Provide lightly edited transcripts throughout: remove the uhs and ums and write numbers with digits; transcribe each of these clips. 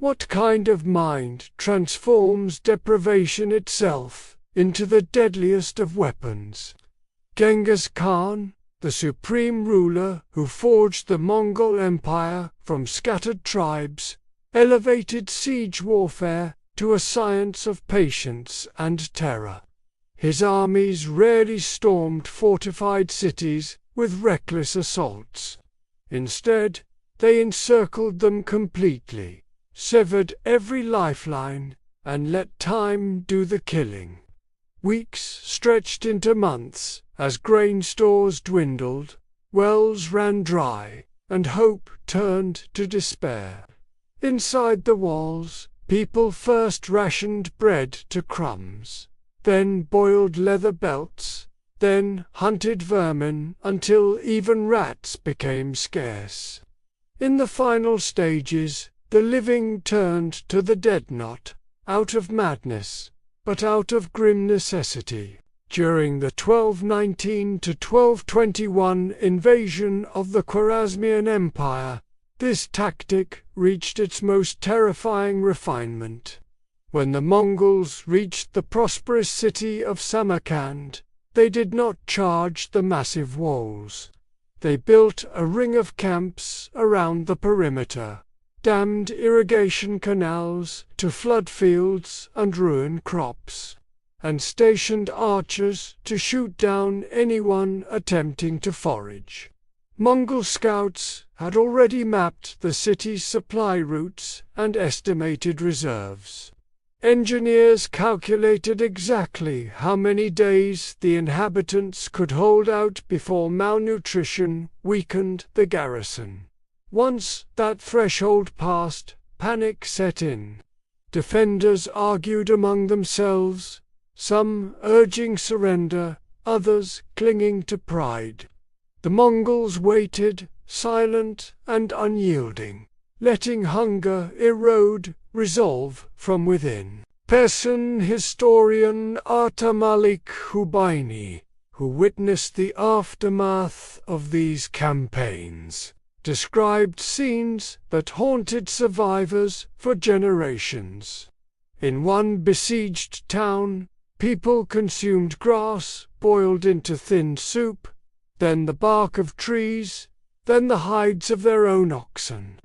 What kind of mind transforms deprivation itself into the deadliest of weapons? Genghis Khan, the supreme ruler who forged the Mongol Empire from scattered tribes, elevated siege warfare to a science of patience and terror. His armies rarely stormed fortified cities with reckless assaults. Instead, they encircled them completely, severed every lifeline, and let time do the killing. Weeks stretched into months as grain stores dwindled, wells ran dry, and hope turned to despair. Inside the walls, people first rationed bread to crumbs, then boiled leather belts, then hunted vermin until even rats became scarce. In the final stages, the living turned to the dead, not out of madness, but out of grim necessity. During the 1219 to 1221 invasion of the Khwarezmian Empire, this tactic reached its most terrifying refinement. When the Mongols reached the prosperous city of Samarkand, they did not charge the massive walls. They built a ring of camps around the perimeter, dammed irrigation canals to flood fields and ruin crops, and stationed archers to shoot down anyone attempting to forage. Mongol scouts had already mapped the city's supply routes and estimated reserves. Engineers calculated exactly how many days the inhabitants could hold out before malnutrition weakened the garrison. Once that threshold passed, panic set in. Defenders argued among themselves, some urging surrender, others clinging to pride. The Mongols waited, silent and unyielding, letting hunger erode resolve from within. Persian historian Malik Hubaini, who witnessed the aftermath of these campaigns, described scenes that haunted survivors for generations. In one besieged town, people consumed grass boiled into thin soup, then the bark of trees, then the hides of their own oxen.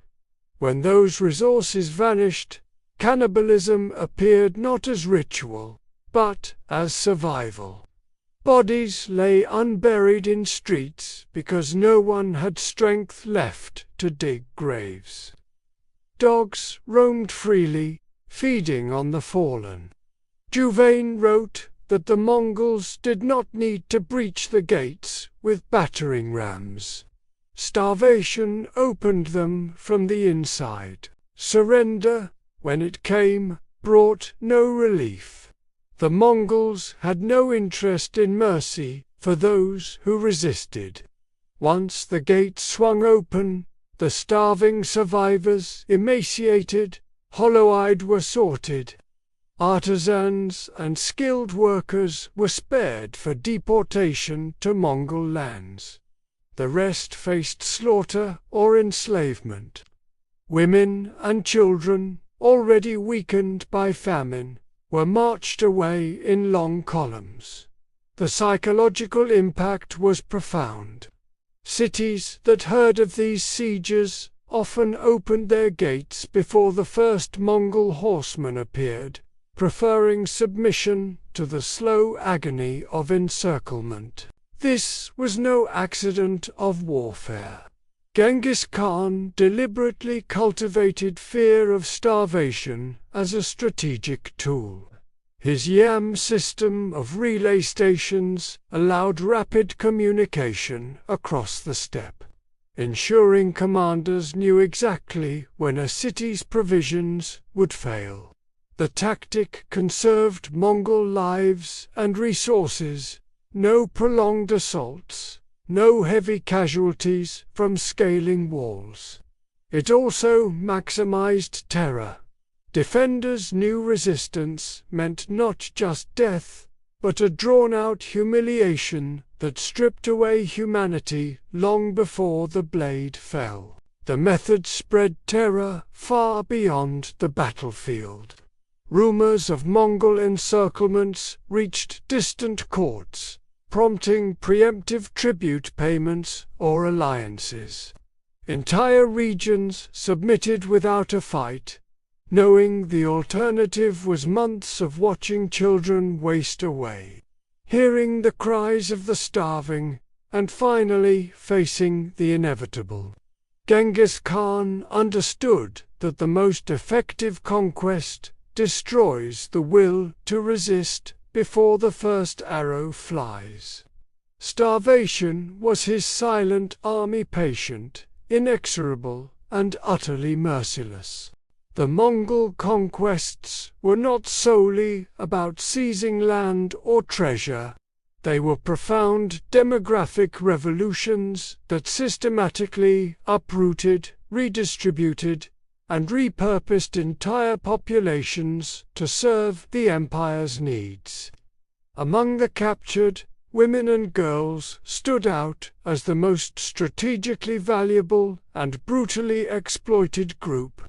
When those resources vanished, cannibalism appeared not as ritual, but as survival. Bodies lay unburied in streets because no one had strength left to dig graves. Dogs roamed freely, feeding on the fallen. Juvain wrote that the Mongols did not need to breach the gates with battering rams. Starvation opened them from the inside. Surrender, when it came, brought no relief. The Mongols had no interest in mercy for those who resisted. Once the gates swung open, the starving survivors, emaciated, hollow-eyed, were sorted. Artisans and skilled workers were spared for deportation to Mongol lands. The rest faced slaughter or enslavement. Women and children, already weakened by famine, were marched away in long columns. The psychological impact was profound. Cities that heard of these sieges often opened their gates before the first Mongol horseman appeared, preferring submission to the slow agony of encirclement. This was no accident of warfare. Genghis Khan deliberately cultivated fear of starvation as a strategic tool. His yam system of relay stations allowed rapid communication across the steppe, ensuring commanders knew exactly when a city's provisions would fail. The tactic conserved Mongol lives and resources. No prolonged assaults, no heavy casualties from scaling walls. It also maximized terror. Defenders knew resistance meant not just death, but a drawn-out humiliation that stripped away humanity long before the blade fell. The method spread terror far beyond the battlefield. Rumors of Mongol encirclements reached distant courts, prompting preemptive tribute payments or alliances. Entire regions submitted without a fight, knowing the alternative was months of watching children waste away, hearing the cries of the starving, and finally facing the inevitable. Genghis Khan understood that the most effective conquest destroys the will to resist before the first arrow flies. Starvation was his silent army patient, inexorable and utterly merciless. The Mongol conquests were not solely about seizing land or treasure. They were profound demographic revolutions that systematically uprooted, redistributed, and repurposed entire populations to serve the empire's needs. Among the captured, women and girls stood out as the most strategically valuable and brutally exploited group.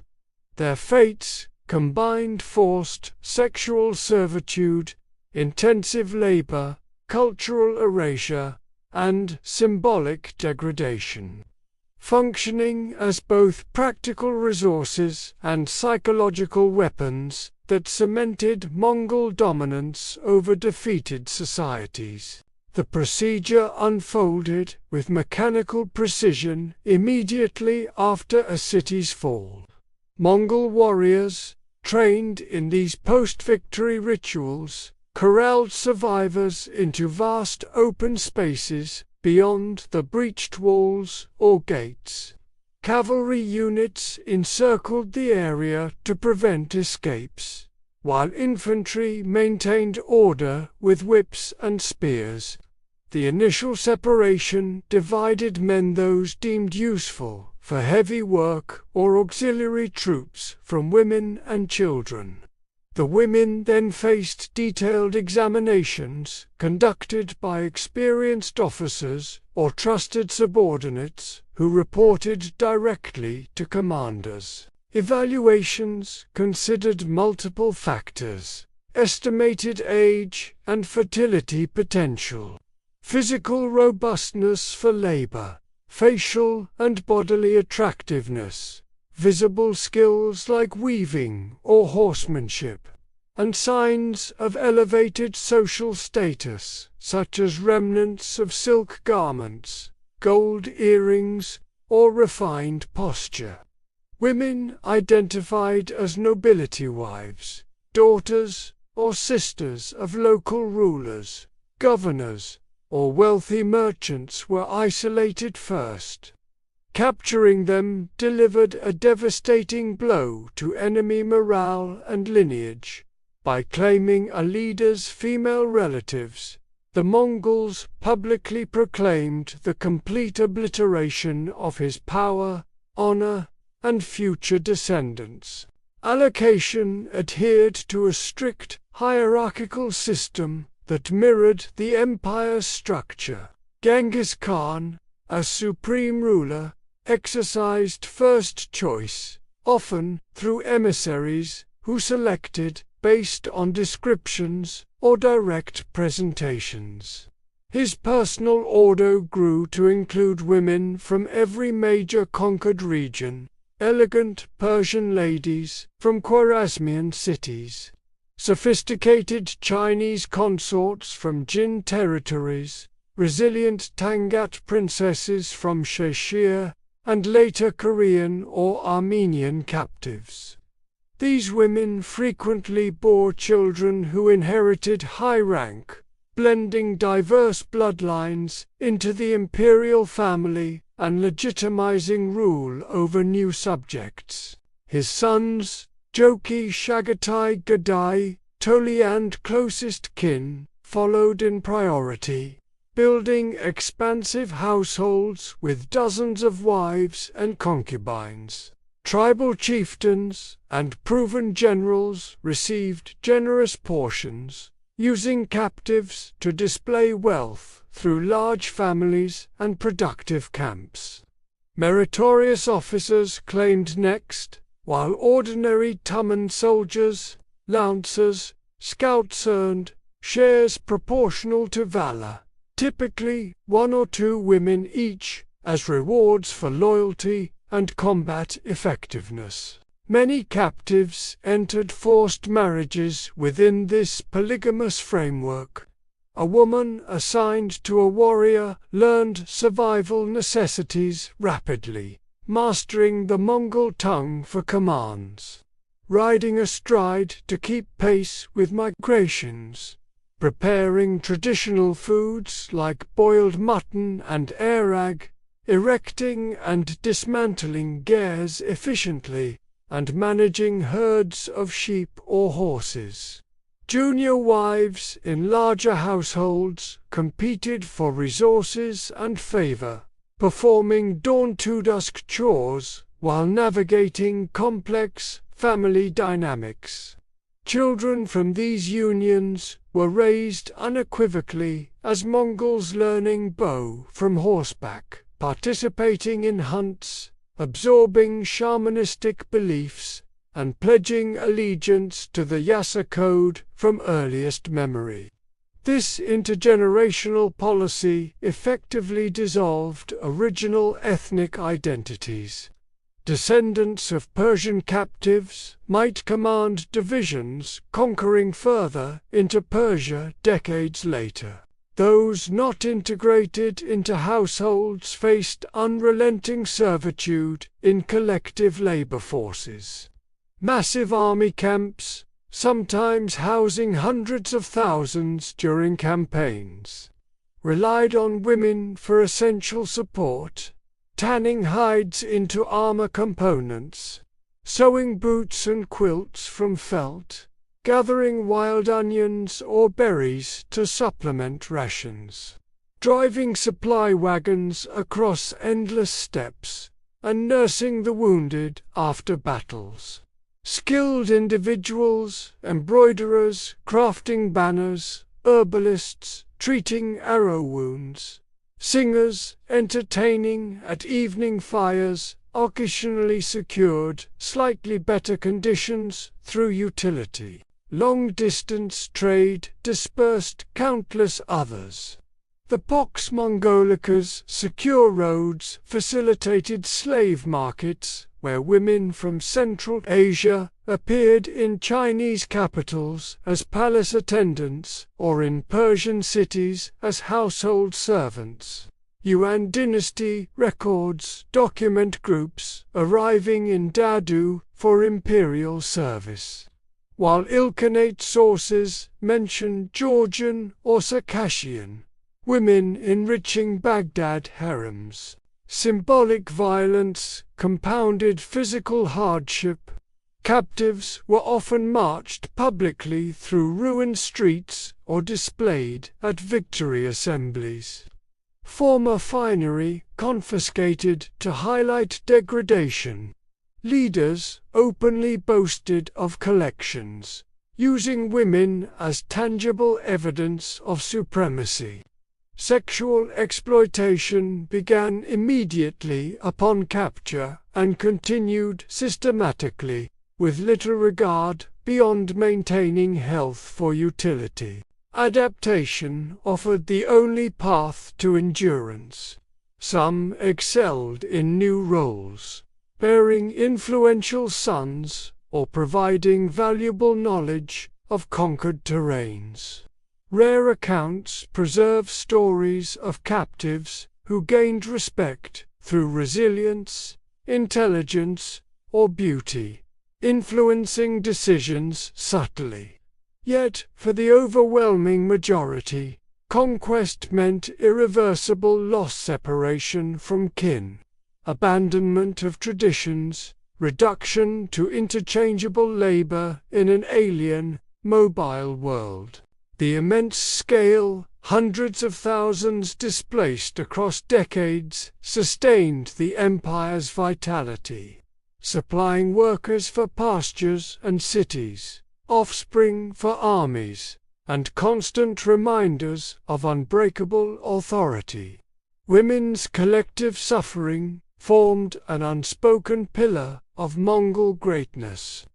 Their fates combined forced sexual servitude, intensive labor, cultural erasure, and symbolic degradation. Functioning as both practical resources and psychological weapons that cemented Mongol dominance over defeated societies. The procedure unfolded with mechanical precision immediately after a city's fall. Mongol warriors, trained in these post-victory rituals, corralled survivors into vast open spaces beyond the breached walls or gates. Cavalry units encircled the area to prevent escapes, while infantry maintained order with whips and spears. The initial separation divided men, those deemed useful for heavy work or auxiliary troops, from women and children. The women then faced detailed examinations conducted by experienced officers or trusted subordinates who reported directly to commanders. Evaluations considered multiple factors: estimated age and fertility potential, physical robustness for labor, facial and bodily attractiveness, visible skills like weaving or horsemanship, and signs of elevated social status, such as remnants of silk garments, gold earrings, or refined posture. Women identified as nobility wives, daughters or sisters of local rulers, governors, or wealthy merchants were isolated first. Capturing them delivered a devastating blow to enemy morale and lineage. By claiming a leader's female relatives, the Mongols publicly proclaimed the complete obliteration of his power, honor, and future descendants. Allocation adhered to a strict, hierarchical system that mirrored the empire's structure. Genghis Khan, as supreme ruler, exercised first choice, often through emissaries who selected based on descriptions or direct presentations. His personal order grew to include women from every major conquered region, elegant Persian ladies from Khwarezmian cities, sophisticated Chinese consorts from Qin territories, resilient Tangat princesses from Cheshire, and later Korean or Armenian captives. These women frequently bore children who inherited high rank, blending diverse bloodlines into the imperial family and legitimizing rule over new subjects. His sons, Joki Chagatai Gadai, Toli and closest kin, followed in priority, building expansive households with dozens of wives and concubines. Tribal chieftains and proven generals received generous portions, using captives to display wealth through large families and productive camps. Meritorious officers claimed next, while ordinary Tummen soldiers, lancers, scouts earned shares proportional to valor, typically 1 or 2 women each, as rewards for loyalty and combat effectiveness. Many captives entered forced marriages within this polygamous framework. A woman assigned to a warrior learned survival necessities rapidly, mastering the Mongol tongue for commands, riding astride to keep pace with migrations, preparing traditional foods like boiled mutton and arag, erecting and dismantling gears efficiently, and managing herds of sheep or horses. Junior wives in larger households competed for resources and favor, performing dawn-to-dusk chores while navigating complex family dynamics. Children from these unions were raised unequivocally as Mongols, learning bow from horseback, participating in hunts, absorbing shamanistic beliefs, and pledging allegiance to the Yasa code from earliest memory. This intergenerational policy effectively dissolved original ethnic identities. Descendants of Persian captives might command divisions conquering further into Persia decades later. Those not integrated into households faced unrelenting servitude in collective labor forces. Massive army camps, sometimes housing hundreds of thousands during campaigns, relied on women for essential support, tanning hides into armor components, sewing boots and quilts from felt, gathering wild onions or berries to supplement rations, driving supply wagons across endless steppes, and nursing the wounded after battles. Skilled individuals, embroiderers, crafting banners, herbalists, treating arrow wounds, singers, entertaining at evening fires, occasionally secured slightly better conditions through utility. Long-distance trade dispersed countless others. The Pax Mongolica's secure roads facilitated slave markets, where women from Central Asia appeared in Chinese capitals as palace attendants or in Persian cities as household servants. Yuan dynasty records document groups arriving in Dadu for imperial service, while Ilkhanate sources mention Georgian or Circassian women enriching Baghdad harems. Symbolic violence compounded physical hardship. Captives were often marched publicly through ruined streets or displayed at victory assemblies. Former finery confiscated to highlight degradation. Leaders openly boasted of collections, using women as tangible evidence of supremacy. Sexual exploitation began immediately upon capture and continued systematically, with little regard beyond maintaining health for utility. Adaptation offered the only path to endurance. Some excelled in new roles, bearing influential sons or providing valuable knowledge of conquered terrains. Rare accounts preserve stories of captives who gained respect through resilience, intelligence, or beauty, influencing decisions subtly. Yet, for the overwhelming majority, conquest meant irreversible loss, separation from kin, abandonment of traditions, reduction to interchangeable labor in an alien, mobile world. The immense scale, hundreds of thousands displaced across decades, sustained the empire's vitality, supplying workers for pastures and cities, offspring for armies, and constant reminders of unbreakable authority. Women's collective suffering, formed an unspoken pillar of Mongol greatness.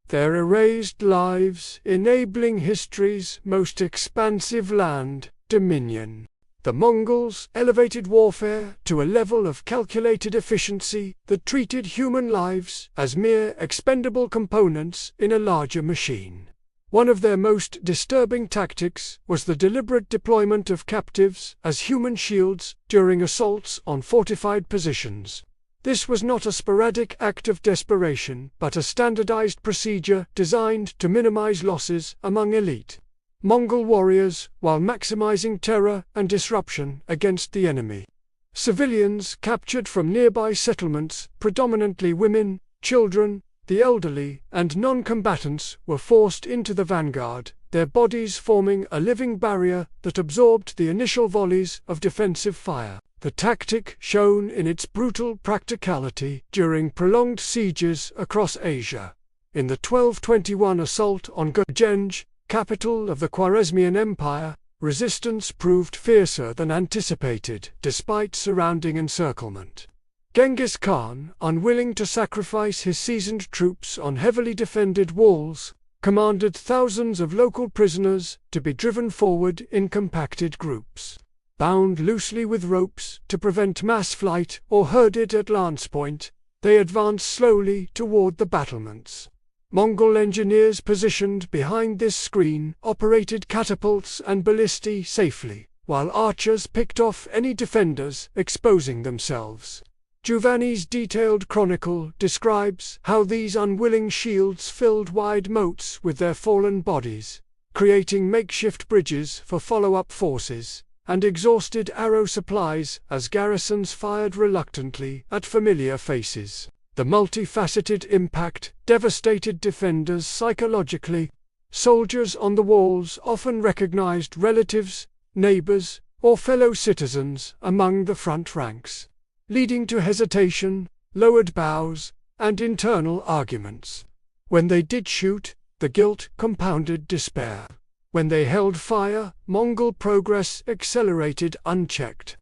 Their erased lives enabling history's most expansive land dominion. The Mongols elevated warfare to a level of calculated efficiency that treated human lives as mere expendable components in a larger machine. One of their most disturbing tactics was the deliberate deployment of captives as human shields during assaults on fortified positions. This was not a sporadic act of desperation, but a standardized procedure designed to minimize losses among elite Mongol warriors while maximizing terror and disruption against the enemy. Civilians captured from nearby settlements, predominantly women, children, the elderly, and non-combatants, were forced into the vanguard, their bodies forming a living barrier that absorbed the initial volleys of defensive fire. The tactic shone in its brutal practicality during prolonged sieges across Asia. In the 1221 assault on Genghis, capital of the Khwarezmian Empire, resistance proved fiercer than anticipated despite surrounding encirclement. Genghis Khan, unwilling to sacrifice his seasoned troops on heavily defended walls, commanded thousands of local prisoners to be driven forward in compacted groups. Bound loosely with ropes to prevent mass flight or herded at lance point, they advanced slowly toward the battlements. Mongol engineers positioned behind this screen operated catapults and ballistae safely, while archers picked off any defenders exposing themselves. Giovanni's detailed chronicle describes how these unwilling shields filled wide moats with their fallen bodies, creating makeshift bridges for follow-up forces, and exhausted arrow supplies as garrisons fired reluctantly at familiar faces. The multifaceted impact devastated defenders psychologically. Soldiers on the walls often recognized relatives, neighbors, or fellow citizens among the front ranks, leading to hesitation, lowered bows, and internal arguments. When they did shoot, the guilt compounded despair. When they held fire, Mongol progress accelerated unchecked.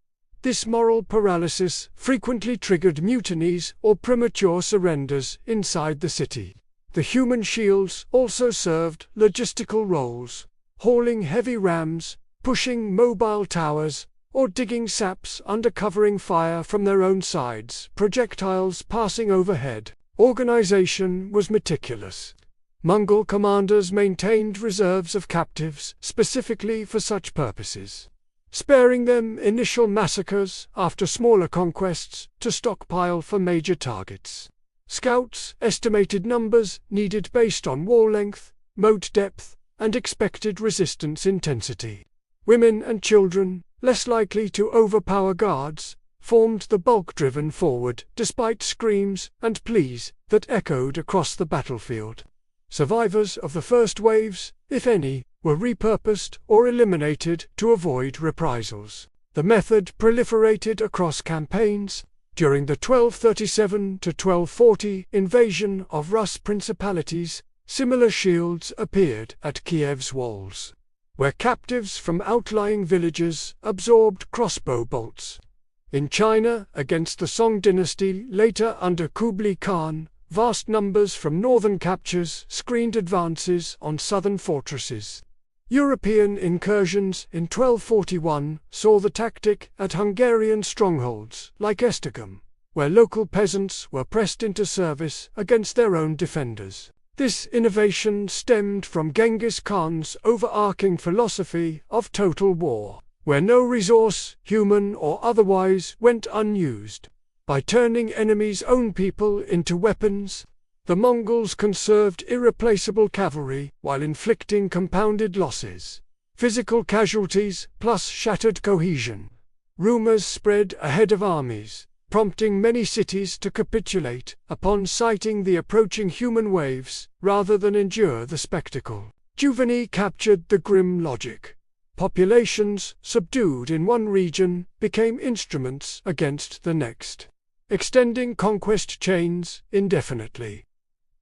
This moral paralysis frequently triggered mutinies or premature surrenders inside the city. The human shields also served logistical roles, hauling heavy rams, pushing mobile towers, or digging saps under covering fire from their own sides, projectiles passing overhead. Organization was meticulous. Mongol commanders maintained reserves of captives specifically for such purposes, sparing them initial massacres after smaller conquests to stockpile for major targets. Scouts estimated numbers needed based on wall length, moat depth, and expected resistance intensity. Women and children, less likely to overpower guards, formed the bulk driven forward despite screams and pleas that echoed across the battlefield. Survivors of the first waves, if any, were repurposed or eliminated to avoid reprisals. The method proliferated across campaigns. During the 1237 to 1240 invasion of Rus principalities, similar shields appeared at Kiev's walls, where captives from outlying villages absorbed crossbow bolts. In China, against the Song dynasty later under Kublai Khan, vast numbers from northern captures screened advances on southern fortresses. European incursions in 1241 saw the tactic at Hungarian strongholds like Esztergom, where local peasants were pressed into service against their own defenders. This innovation stemmed from Genghis Khan's overarching philosophy of total war, where no resource, human or otherwise, went unused. By turning enemies' own people into weapons, the Mongols conserved irreplaceable cavalry while inflicting compounded losses, physical casualties plus shattered cohesion. Rumors spread ahead of armies, prompting many cities to capitulate upon sighting the approaching human waves rather than endure the spectacle. Giovanni captured the grim logic. Populations subdued in one region became instruments against the next, extending conquest chains indefinitely.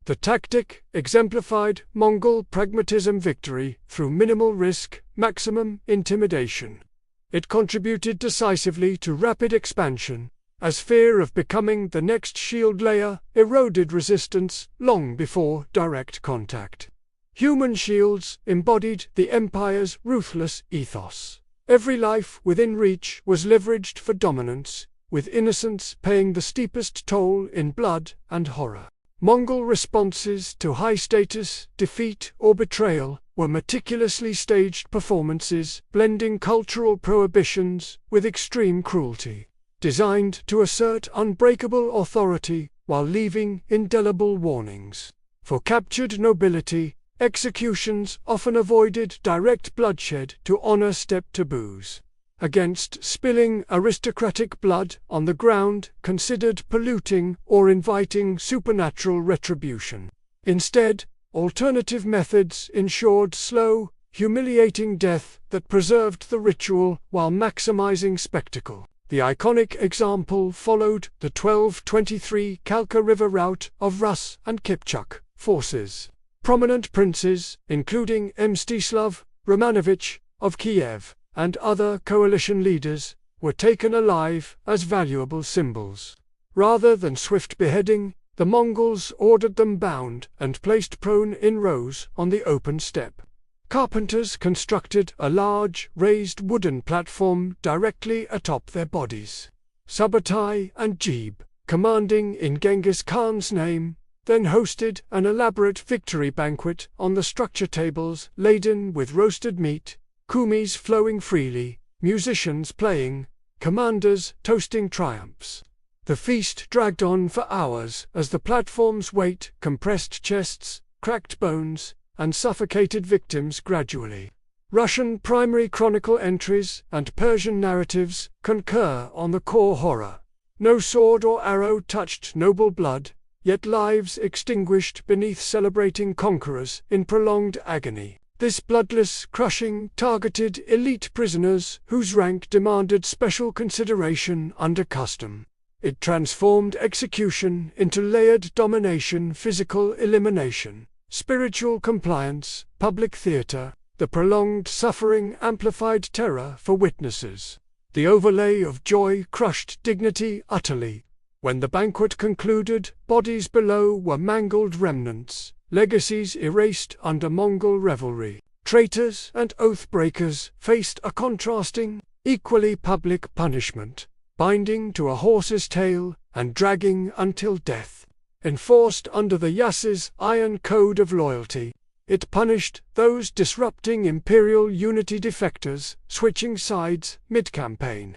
The tactic exemplified Mongol pragmatism victory through minimal risk, maximum intimidation. It contributed decisively to rapid expansion as fear of becoming the next shield layer eroded resistance long before direct contact. Human shields embodied the empire's ruthless ethos. Every life within reach was leveraged for dominance, with innocence paying the steepest toll in blood and horror. Mongol responses to high-status defeat or betrayal were meticulously staged performances blending cultural prohibitions with extreme cruelty, designed to assert unbreakable authority while leaving indelible warnings. For captured nobility, executions often avoided direct bloodshed to honor steppe taboos. Against spilling aristocratic blood on the ground considered polluting or inviting supernatural retribution. Instead, alternative methods ensured slow, humiliating death that preserved the ritual while maximizing spectacle. The iconic example followed the 1223 Kalka River rout of Rus and Kipchak forces. Prominent princes, including Mstislav Romanovich of Kiev, and other coalition leaders, were taken alive as valuable symbols. Rather than swift beheading, the Mongols ordered them bound and placed prone in rows on the open steppe. Carpenters constructed a large, raised wooden platform directly atop their bodies. Subutai and Jeeb, commanding in Genghis Khan's name, then hosted an elaborate victory banquet on the structure tables laden with roasted meat, kumis flowing freely, musicians playing, commanders toasting triumphs. The feast dragged on for hours as the platform's weight compressed chests, cracked bones, and suffocated victims gradually. Russian primary chronicle entries and Persian narratives concur on the core horror. No sword or arrow touched noble blood, yet lives extinguished beneath celebrating conquerors in prolonged agony. This bloodless crushing targeted elite prisoners whose rank demanded special consideration under custom. It transformed execution into layered domination, physical elimination, spiritual compliance, public theater. The prolonged suffering amplified terror for witnesses. The overlay of joy crushed dignity utterly. When the banquet concluded, bodies below were mangled remnants, legacies erased under Mongol revelry. Traitors and oath-breakers faced a contrasting, equally public punishment, binding to a horse's tail and dragging until death. Enforced under the Yas's iron code of loyalty, it punished those disrupting imperial unity defectors, switching sides mid-campaign.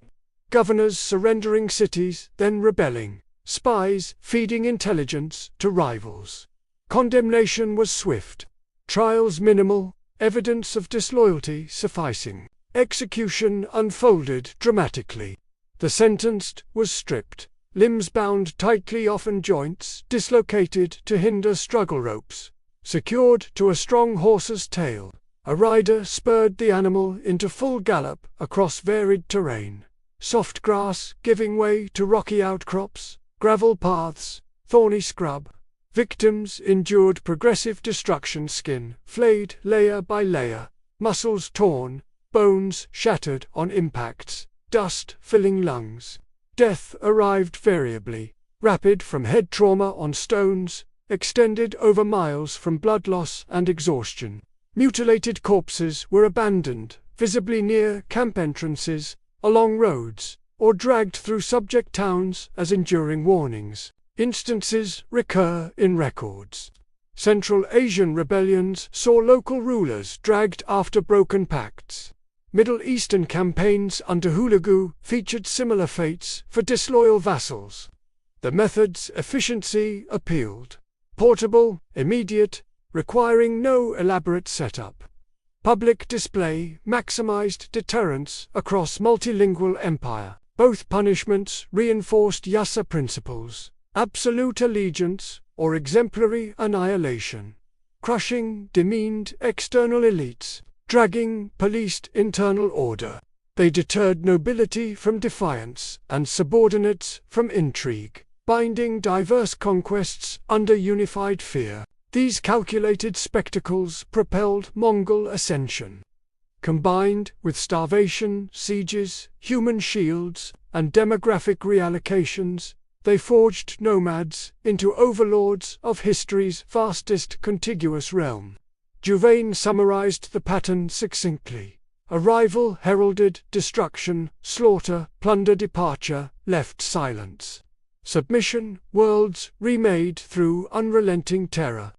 Governors surrendering cities, then rebelling. Spies feeding intelligence to rivals. Condemnation was swift. Trials minimal, evidence of disloyalty sufficing. Execution unfolded dramatically. The sentenced was stripped, limbs bound tightly, often joints dislocated to hinder struggle, ropes secured to a strong horse's tail. A rider spurred the animal into full gallop across varied terrain. Soft grass giving way to rocky outcrops, gravel paths, thorny scrub. Victims endured progressive destruction, skin flayed layer by layer, muscles torn, bones shattered on impacts, dust filling lungs. Death arrived variably, rapid from head trauma on stones, extended over miles from blood loss and exhaustion. Mutilated corpses were abandoned, visibly near camp entrances, along roads, or dragged through subject towns as enduring warnings. Instances recur in records. Central Asian rebellions saw local rulers dragged after broken pacts. Middle Eastern campaigns under Hulagu featured similar fates for disloyal vassals. The method's efficiency appealed. Portable, immediate, requiring no elaborate setup. Public display maximized deterrence across multilingual empire. Both punishments reinforced Yasa principles: absolute allegiance or exemplary annihilation. Crushing demeaned external elites, dragging policed internal order. They deterred nobility from defiance and subordinates from intrigue, binding diverse conquests under unified fear. These calculated spectacles propelled Mongol ascension. Combined with starvation, sieges, human shields, and demographic reallocations, they forged nomads into overlords of history's vastest contiguous realm. Juvain summarized the pattern succinctly. Arrival heralded destruction, slaughter, plunder, departure left silence. Submission, worlds remade through unrelenting terror.